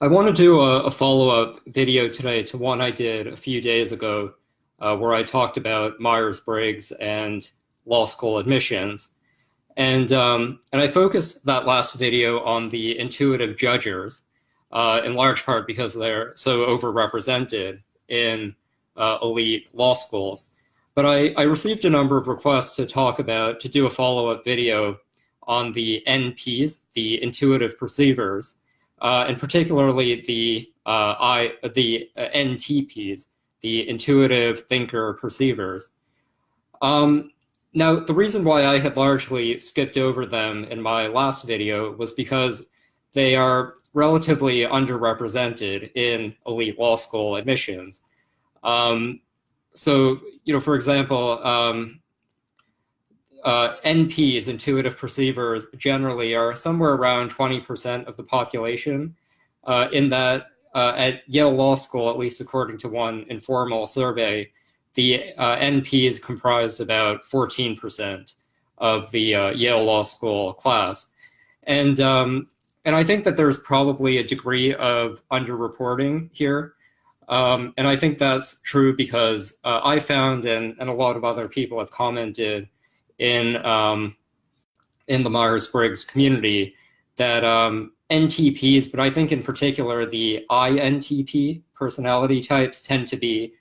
I want to do a follow-up video today to one I did a few days ago, where I talked about Myers-Briggs and law school admissions. And I focused that last video on the intuitive judgers, in large part because they're so overrepresented in elite law schools. But I received a number of requests to do a follow-up video on the NPs, the intuitive perceivers, and particularly the NTPs, the intuitive thinker perceivers. Now, the reason why I had largely skipped over them in my last video was because they are relatively underrepresented in elite law school admissions. So, for example, NPs, intuitive perceivers, generally are somewhere around 20% of the population, in that at Yale Law School, at least according to one informal survey, the NPs comprised about 14% of the Yale Law School class. And I think that there's probably a degree of underreporting here. And I think that's true because I found, and a lot of other people have commented in the Myers-Briggs community, that NTPs, but I think in particular the INTP personality types, tend to be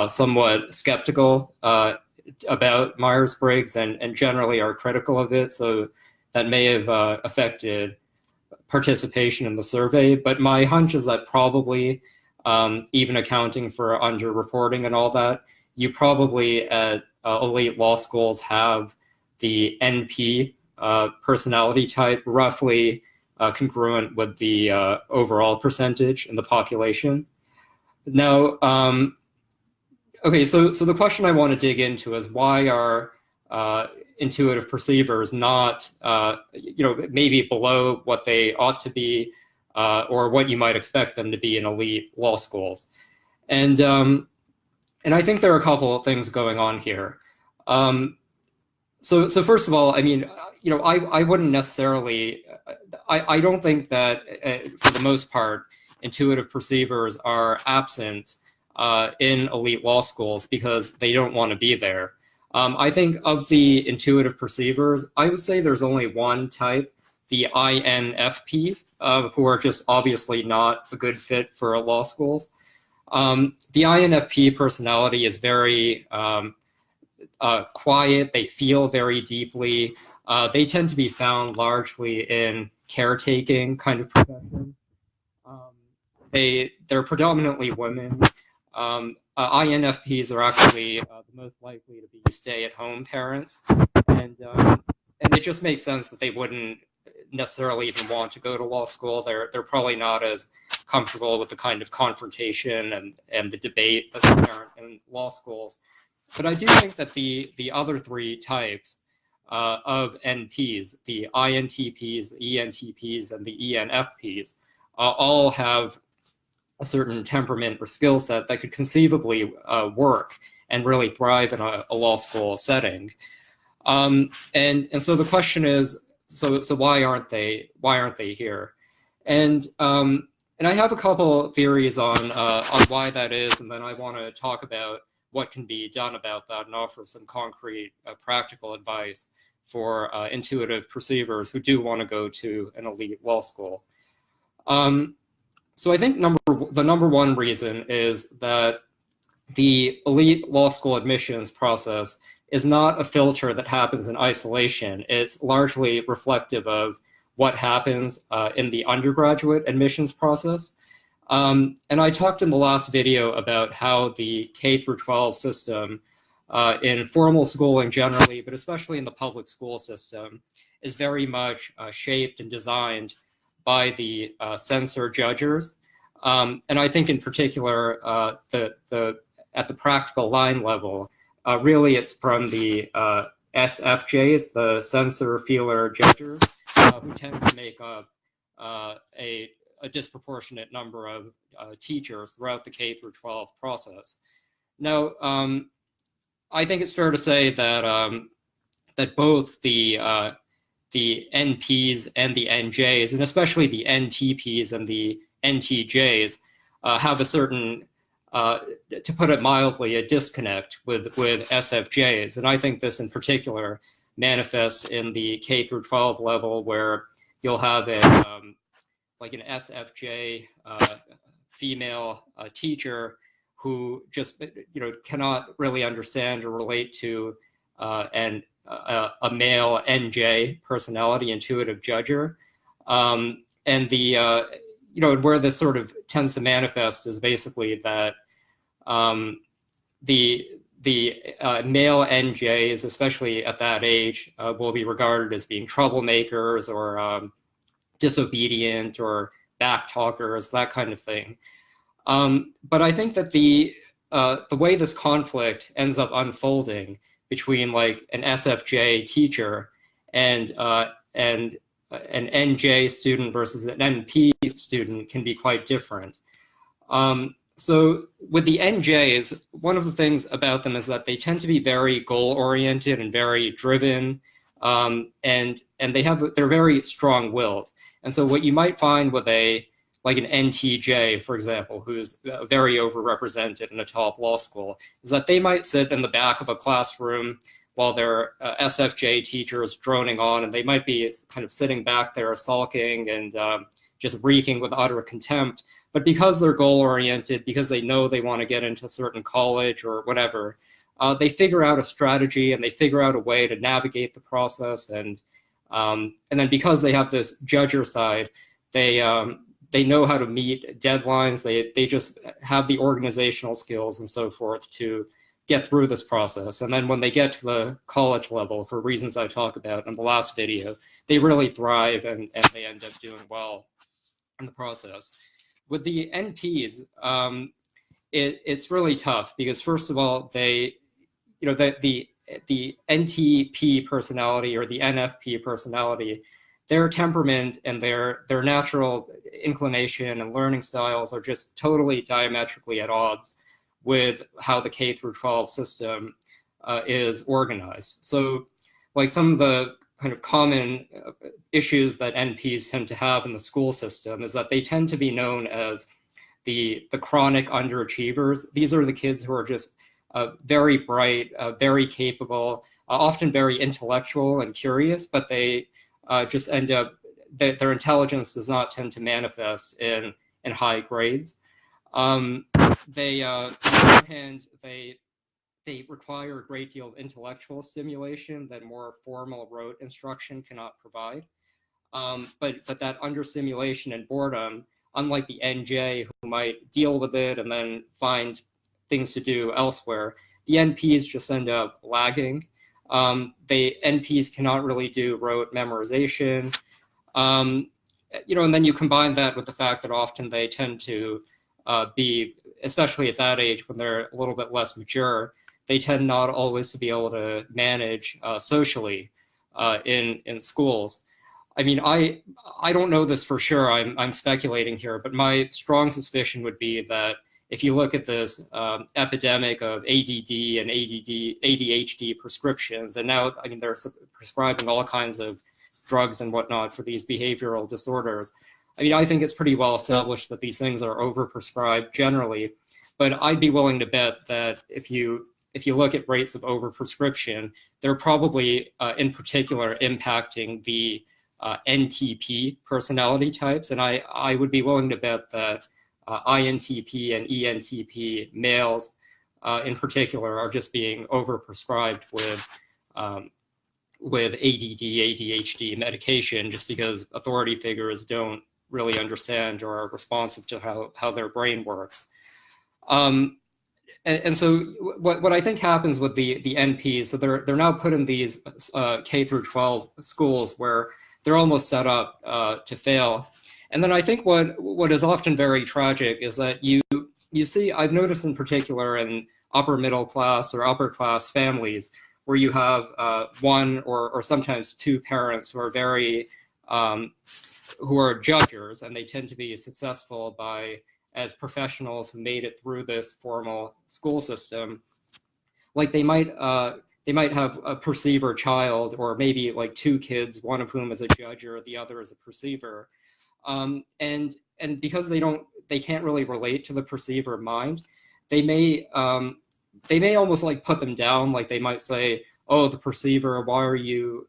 somewhat skeptical about Myers-Briggs and generally are critical of it. So that may have affected participation in the survey. But my hunch is that probably, even accounting for underreporting and all that, you probably at elite law schools have the NP personality type roughly congruent with the overall percentage in the population. Now, okay, so the question I want to dig into is, why are intuitive perceivers not, maybe below what they ought to be, or what you might expect them to be in elite law schools? And I think there are a couple of things going on here. So first of all, I mean, I wouldn't necessarily, I don't think that for the most part, intuitive perceivers are absent in elite law schools because they don't want to be there. I think of the intuitive perceivers, I would say there's only one type, the INFPs, who are just obviously not a good fit for law schools. The INFP personality is very quiet. They feel very deeply. They tend to be found largely in caretaking kind of professions. They're predominantly women. INFPs are actually the most likely to be stay-at-home parents, and it just makes sense that they wouldn't necessarily even want to go to law school. They're probably not as comfortable with the kind of confrontation and the debate that's apparent in law schools. But I do think that the other three types of NPs, the INTPs, the ENTPs, and the ENFPs, all have a certain temperament or skill set that could conceivably work and really thrive in a law school setting. And so the question is, so why aren't they here? And I have a couple theories on why that is, and then I want to talk about what can be done about that and offer some concrete practical advice for intuitive perceivers who do want to go to an elite law school. So I think the number one reason is that the elite law school admissions process is not a filter that happens in isolation. It's largely reflective of what happens in the undergraduate admissions process. And I talked in the last video about how the K through 12 system in formal schooling generally, but especially in the public school system, is very much shaped and designed by the censor judges. And I think in particular, at the practical line level, really it's from the SFJs, the censor feeler judges, who tend to make up a disproportionate number of teachers throughout the K through 12 process. Now, I think it's fair to say that that both the NPs and the NJs, and especially the NTPs and the NTJs have a certain, to put it mildly, a disconnect with SFJs. And I think this in particular manifests in the K through 12 level, where you'll have a like an SFJ female teacher who just cannot really understand or relate to a male NJ personality, intuitive judger, and the where this sort of tends to manifest is basically that the male NJs, especially at that age, will be regarded as being troublemakers or disobedient or backtalkers, that kind of thing. But I think that the way this conflict ends up unfolding between like an SFJ teacher and an NJ student versus an NP student can be quite different. So with the NJs, one of the things about them is that they tend to be very goal-oriented and very driven, and they're very strong-willed. And so what you might find with like an NTJ, for example, who's very overrepresented in a top law school, is that they might sit in the back of a classroom while their SFJ teacher is droning on, and they might be kind of sitting back there sulking and just reeking with utter contempt. But because they're goal-oriented, because they know they want to get into a certain college or whatever, they figure out a strategy and they figure out a way to navigate the process. And then because they have this judger side, they know how to meet deadlines. They just have the organizational skills and so forth to get through this process. And then when they get to the college level, for reasons I talk about in the last video, they really thrive and they end up doing well in the process. With the NPs, it's really tough because first of all, the NTP personality or the NFP personality, their temperament and their natural inclination and learning styles are just totally diametrically at odds with how the K through 12 system is organized. So like some of the kind of common issues that NPs tend to have in the school system is that they tend to be known as the chronic underachievers. These are the kids who are just very bright, very capable, often very intellectual and curious, but they just end up, their intelligence does not tend to manifest in high grades. On the other hand, they require a great deal of intellectual stimulation that more formal rote instruction cannot provide. But that understimulation and boredom, unlike the NJ who might deal with it and then find things to do elsewhere, the NPs just end up lagging. NPs cannot really do rote memorization. And then you combine that with the fact that often they tend to be, especially at that age when they're a little bit less mature, they tend not always to be able to manage socially in schools. I mean, I don't know this for sure. I'm speculating here, but my strong suspicion would be that if you look at this epidemic of ADD and ADHD prescriptions, and now, I mean, they're prescribing all kinds of drugs and whatnot for these behavioral disorders. I mean, I think it's pretty well established that these things are overprescribed generally, but I'd be willing to bet that if you look at rates of overprescription, they're probably in particular impacting the NTP personality types, and I would be willing to bet that INTP and ENTP males in particular are just being overprescribed with ADD, ADHD medication just because authority figures don't really understand or are responsive to how their brain works. And so what I think happens with the NPs, so they're now put in these K through 12 schools where they're almost set up to fail. And then I think what is often very tragic is that you see, I've noticed in particular in upper middle class or upper class families where you have one or sometimes two parents who are very, who are judges, and they tend to be successful as professionals who made it through this formal school system. Like they might have a perceiver child, or maybe like two kids, one of whom is a judge or the other is a perceiver. And and because they can't really relate to the perceiver mind, they may almost like put them down. Like they might say, "Oh, the perceiver, why are you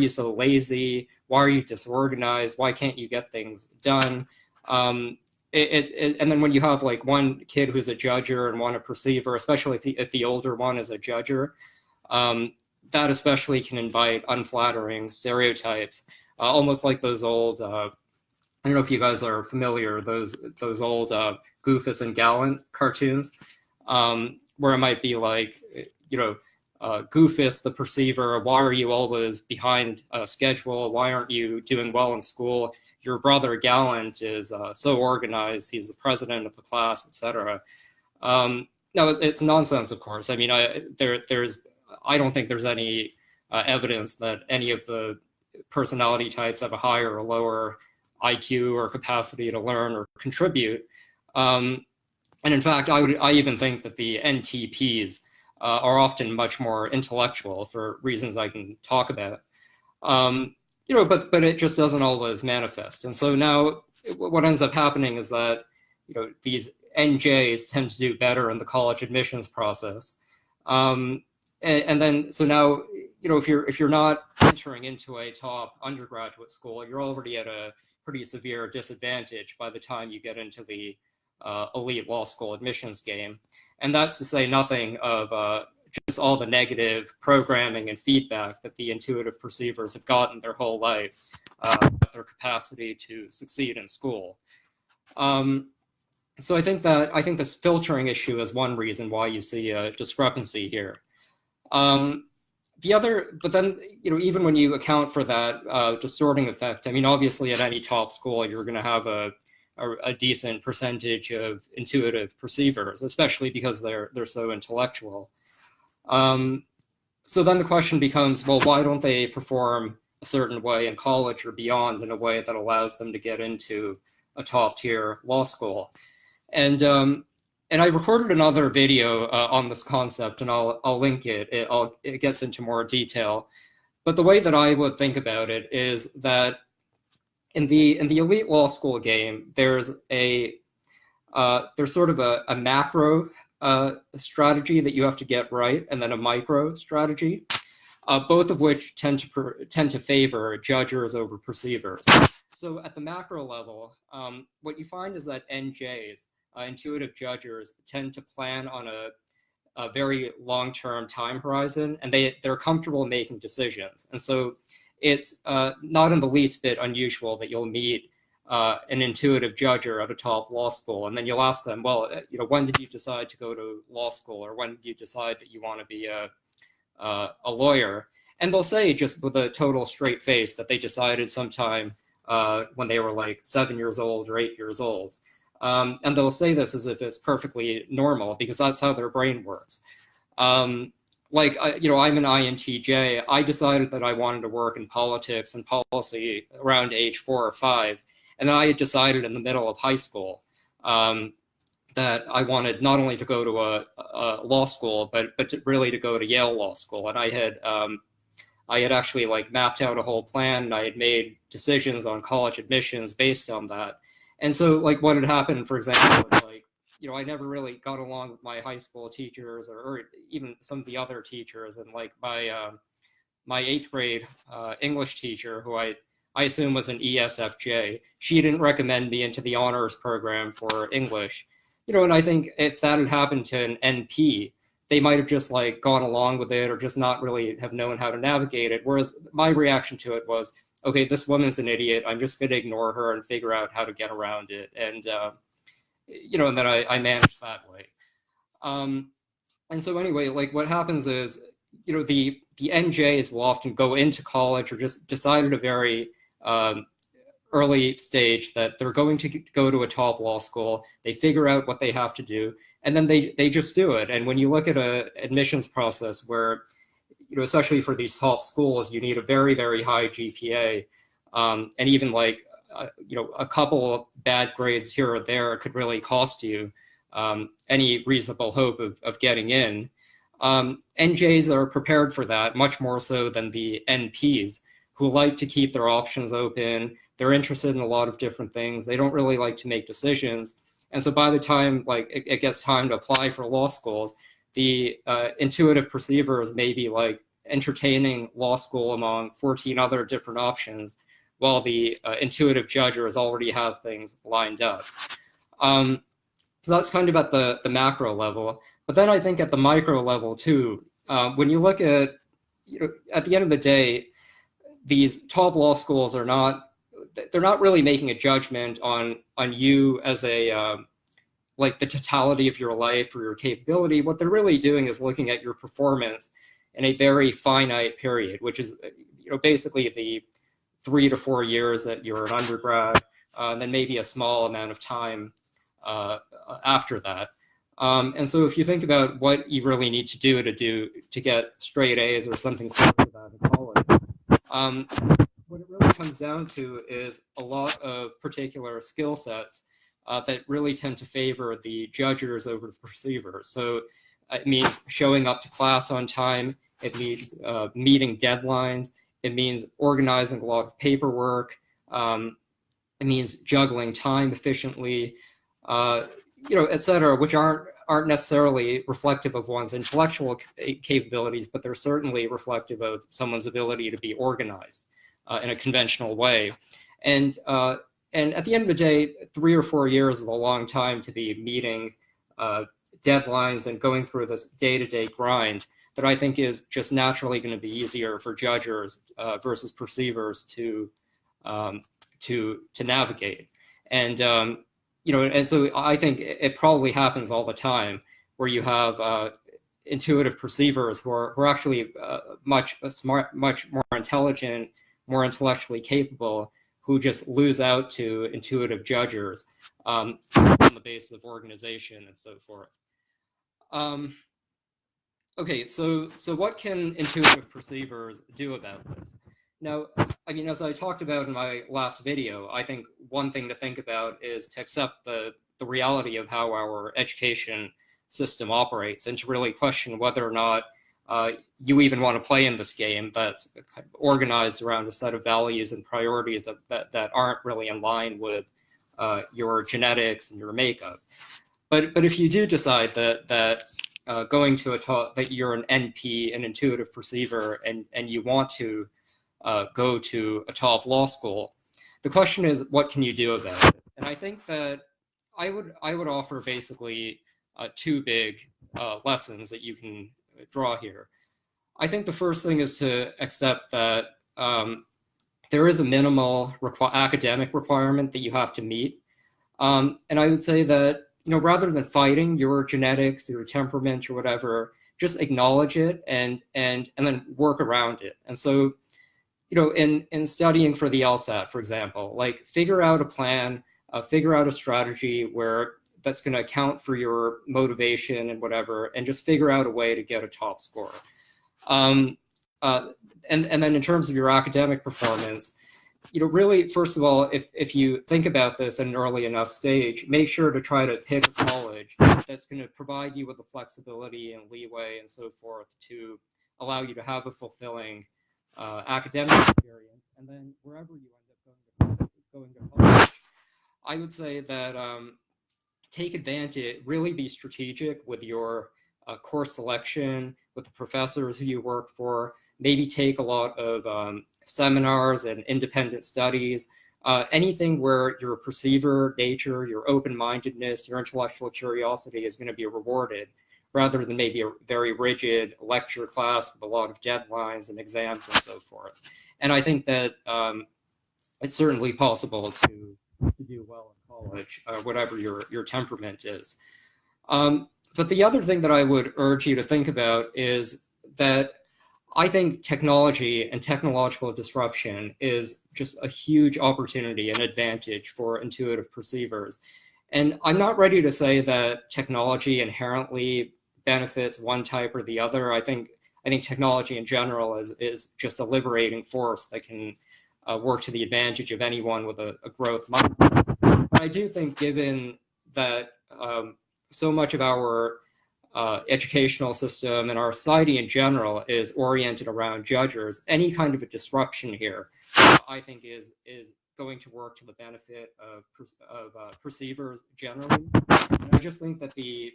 so lazy? Why are you disorganized? Why can't you get things done?" And then when you have like one kid who's a judger and one a perceiver, especially if the older one is a judger, that especially can invite unflattering stereotypes, almost like those old. I don't know if you guys are familiar, those old Goofus and Gallant cartoons, where it might be like, Goofus, the perceiver, why are you always behind schedule? Why aren't you doing well in school? Your brother Gallant is so organized. He's the president of the class, etc. No, it's nonsense, of course. I mean, I don't think there's any evidence that any of the personality types have a higher or lower IQ or capacity to learn or contribute. And in fact, I even think that the NTPs are often much more intellectual for reasons I can talk about. But it just doesn't always manifest. And so now what ends up happening is that, these NJs tend to do better in the college admissions process. And then, so now, if you're not entering into a top undergraduate school, you're already at a pretty severe disadvantage by the time you get into the elite law school admissions game. And that's to say nothing of just all the negative programming and feedback that the intuitive perceivers have gotten their whole life about their capacity to succeed in school. So I think this filtering issue is one reason why you see a discrepancy here. But then, even when you account for that distorting effect, I mean, obviously at any top school, you're going to have a decent percentage of intuitive perceivers, especially because they're so intellectual. So then the question becomes, well, why don't they perform a certain way in college or beyond in a way that allows them to get into a top tier law school? And I recorded another video on this concept, and I'll link it. It gets into more detail. But the way that I would think about it is that in the elite law school game, there's sort of a macro strategy that you have to get right, and then a micro strategy, both of which tend to favor judgers over perceivers. So at the macro level, what you find is that NJs, intuitive judgers, tend to plan on a very long-term time horizon, and they're comfortable making decisions. And so it's not in the least bit unusual that you'll meet an intuitive judger at a top law school, and then you'll ask them, well, when did you decide to go to law school, or when did you decide that you want to be a lawyer? And they'll say, just with a total straight face, that they decided sometime when they were like 7 years old or 8 years old. And they'll say this as if it's perfectly normal, because that's how their brain works. I'm an INTJ. I decided that I wanted to work in politics and policy around age 4 or 5. And then I had decided in the middle of high school that I wanted not only to go to a law school, but really to go to Yale Law School. And I had actually mapped out a whole plan, and I had made decisions on college admissions based on that. And so what had happened, for example, was I never really got along with my high school teachers or even some of the other teachers. And my 8th grade English teacher, who I assume was an ESFJ, she didn't recommend me into the honors program for English. And I think if that had happened to an NP, they might have just gone along with it or just not really have known how to navigate it. Whereas my reaction to it was, okay, this woman's an idiot. I'm just going to ignore her and figure out how to get around it. And, and then I managed that way. And so anyway, what happens is, the NJs will often go into college or just decide at a very early stage that they're going to go to a top law school. They figure out what they have to do, and then they just do it. And when you look at a admissions process where, especially for these top schools, you need a very, very high GPA, and even a couple of bad grades here or there could really cost you any reasonable hope of getting in. NJs are prepared for that much more so than the NPs, who like to keep their options open. They're interested in a lot of different things. They don't really like to make decisions. And so by the time like it gets time to apply for law schools, the intuitive perceivers may be like entertaining law school among 14 other different options, while the intuitive judges already have things lined up. So that's kind of at the macro level. But then I think at the micro level too, when you look at, at the end of the day, these top law schools are they're not really making a judgment on you as a like the totality of your life or your capability. What they're really doing is looking at your performance in a very finite period, which is basically the 3 to 4 years that you're an undergrad, and then maybe a small amount of time after that. And so if you think about what you really need to do to get straight A's or something close to that in college, what it really comes down to is a lot of particular skill sets that really tend to favor the judgers over the perceivers. So it means showing up to class on time. It means meeting deadlines. It means organizing a lot of paperwork. It means juggling time efficiently, et cetera, which aren't necessarily reflective of one's intellectual capabilities, but they're certainly reflective of someone's ability to be organized in a conventional way. And at the end of the day, 3 or 4 years is a long time to be meeting deadlines and going through this day-to-day grind that I think is just naturally going to be easier for judgers versus perceivers to navigate. And and so I think it probably happens all the time where you have intuitive perceivers who are actually much more intelligent, more intellectually capable, who just lose out to intuitive judgers on the basis of organization and so forth. Okay, so what can intuitive perceivers do about this? Now, I mean, as I talked about in my last video, I think one thing to think about is to accept the reality of how our education system operates and to really question whether or not you even want to play in this game that's organized around a set of values and priorities that aren't really in line with your genetics and your makeup. But if you do decide that going to that you're an NP, an intuitive perceiver, and you want to go to a top law school, the question is, what can you do about it? And I think that I would offer basically two big lessons that you can draw here. I think the first thing is to accept that there is a minimal academic requirement that you have to meet. And I would say that, rather than fighting your genetics, your temperament, or whatever, just acknowledge it and then work around it. And so, in studying for the LSAT, for example, like figure out a plan, figure out a strategy that's going to account for your motivation and whatever, and just figure out a way to get a top score. And then in terms of your academic performance, really, first of all, if you think about this at an early enough stage, make sure to try to pick a college that's going to provide you with the flexibility and leeway and so forth to allow you to have a fulfilling academic experience. And then wherever you end up going to college, I would say that take advantage, really be strategic with your course selection, with the professors who you work for, maybe take a lot of seminars and independent studies, anything where your perceiver nature, your open-mindedness, your intellectual curiosity is going to be rewarded, rather than maybe a very rigid lecture class with a lot of deadlines and exams and so forth. And I think that it's certainly possible to do well in college, whatever your temperament is. But the other thing that I would urge you to think about is that I think technology and technological disruption is just a huge opportunity and advantage for intuitive perceivers. And I'm not ready to say that technology inherently benefits one type or the other. I think technology in general is just a liberating force that can work to the advantage of anyone with a growth mindset. But I do think, given that so much of our educational system and our society in general is oriented around judges, any kind of a disruption here, I think is going to work to the benefit of perceivers generally. And I just think that the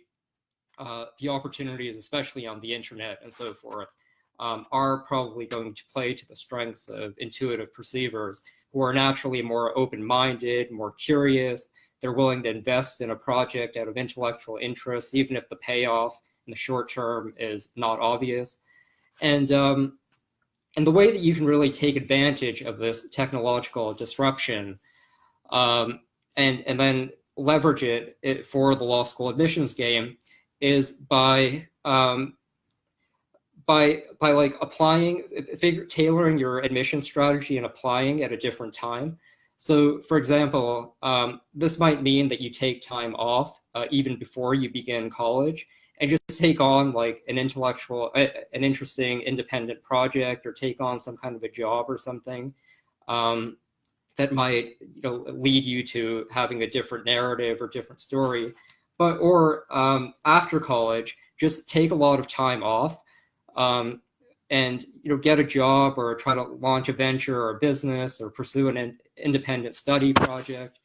opportunities, especially on the internet and so forth, are probably going to play to the strengths of intuitive perceivers who are naturally more open-minded, more curious. They're willing to invest in a project out of intellectual interest, even if the payoff in the short term is not obvious. And the way that you can really take advantage of this technological disruption and then leverage it for the law school admissions game is by like applying, tailoring your admission strategy and applying at a different time. So, for example, this might mean that you take time off even before you begin college, and just take on like an interesting independent project, or take on some kind of a job or something that might lead you to having a different narrative or different story. But after college, just take a lot of time off. And get a job, or try to launch a venture or a business, or pursue an independent study project.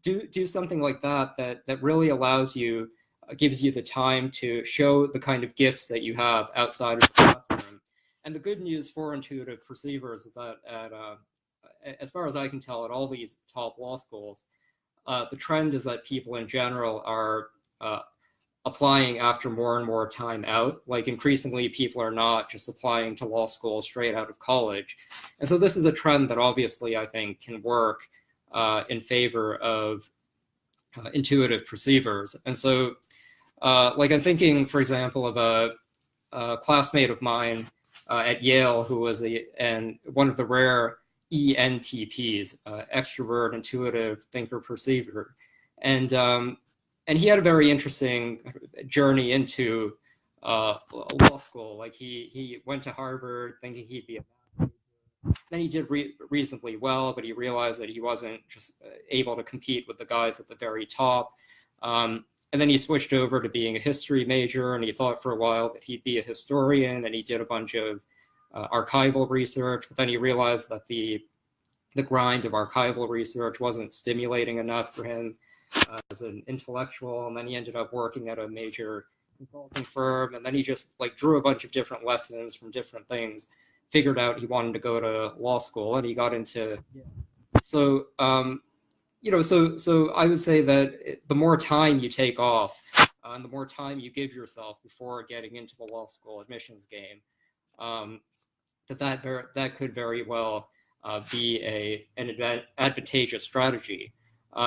Do something like that really allows you, gives you the time to show the kind of gifts that you have outside of the classroom. And the good news for intuitive perceivers is that as far as I can tell, at all these top law schools, the trend is that people in general are applying after more and more time out. Like, increasingly, people are not just applying to law school straight out of college. And so this is a trend that obviously I think can work in favor of intuitive perceivers. And so like, I'm thinking, for example, of a classmate of mine at Yale who was one of the rare ENTPs, extrovert, intuitive, thinker, perceiver. And he had a very interesting journey into law school. Like, he went to Harvard thinking he'd be a math major. Then he did reasonably well, but he realized that he wasn't just able to compete with the guys at the very top. And then he switched over to being a history major, and he thought for a while that he'd be a historian, and he did a bunch of archival research. But then he realized that the grind of archival research wasn't stimulating enough for him as an intellectual. And then he ended up working at a major consulting firm, and then he just like drew a bunch of different lessons from different things, figured out he wanted to go to law school, and he got into so so I would say that the more time you take off and the more time you give yourself before getting into the law school admissions game, that could very well be an advantageous strategy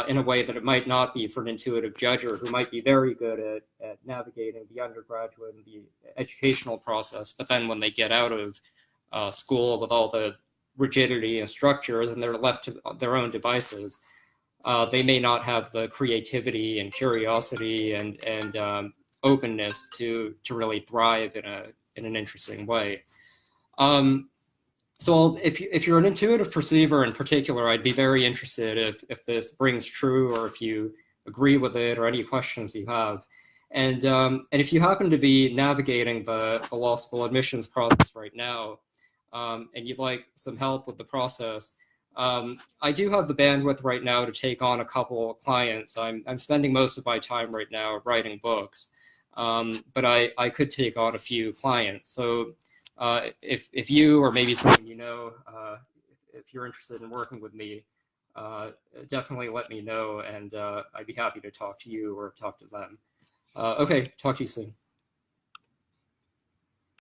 in a way that it might not be for an intuitive judger who might be very good at navigating the undergraduate and the educational process. But then when they get out of school with all the rigidity and structures, and they're left to their own devices, they may not have the creativity and curiosity and openness to really thrive in an interesting way. So if you're an intuitive perceiver in particular, I'd be very interested if this rings true, or if you agree with it, or any questions you have. And if you happen to be navigating the law school admissions process right now, and you'd like some help with the process, I do have the bandwidth right now to take on a couple of clients. I'm spending most of my time right now writing books, but I could take on a few clients. So if you, or maybe someone you know, if you're interested in working with me, definitely let me know, and I'd be happy to talk to you or talk to them. Okay, talk to you soon.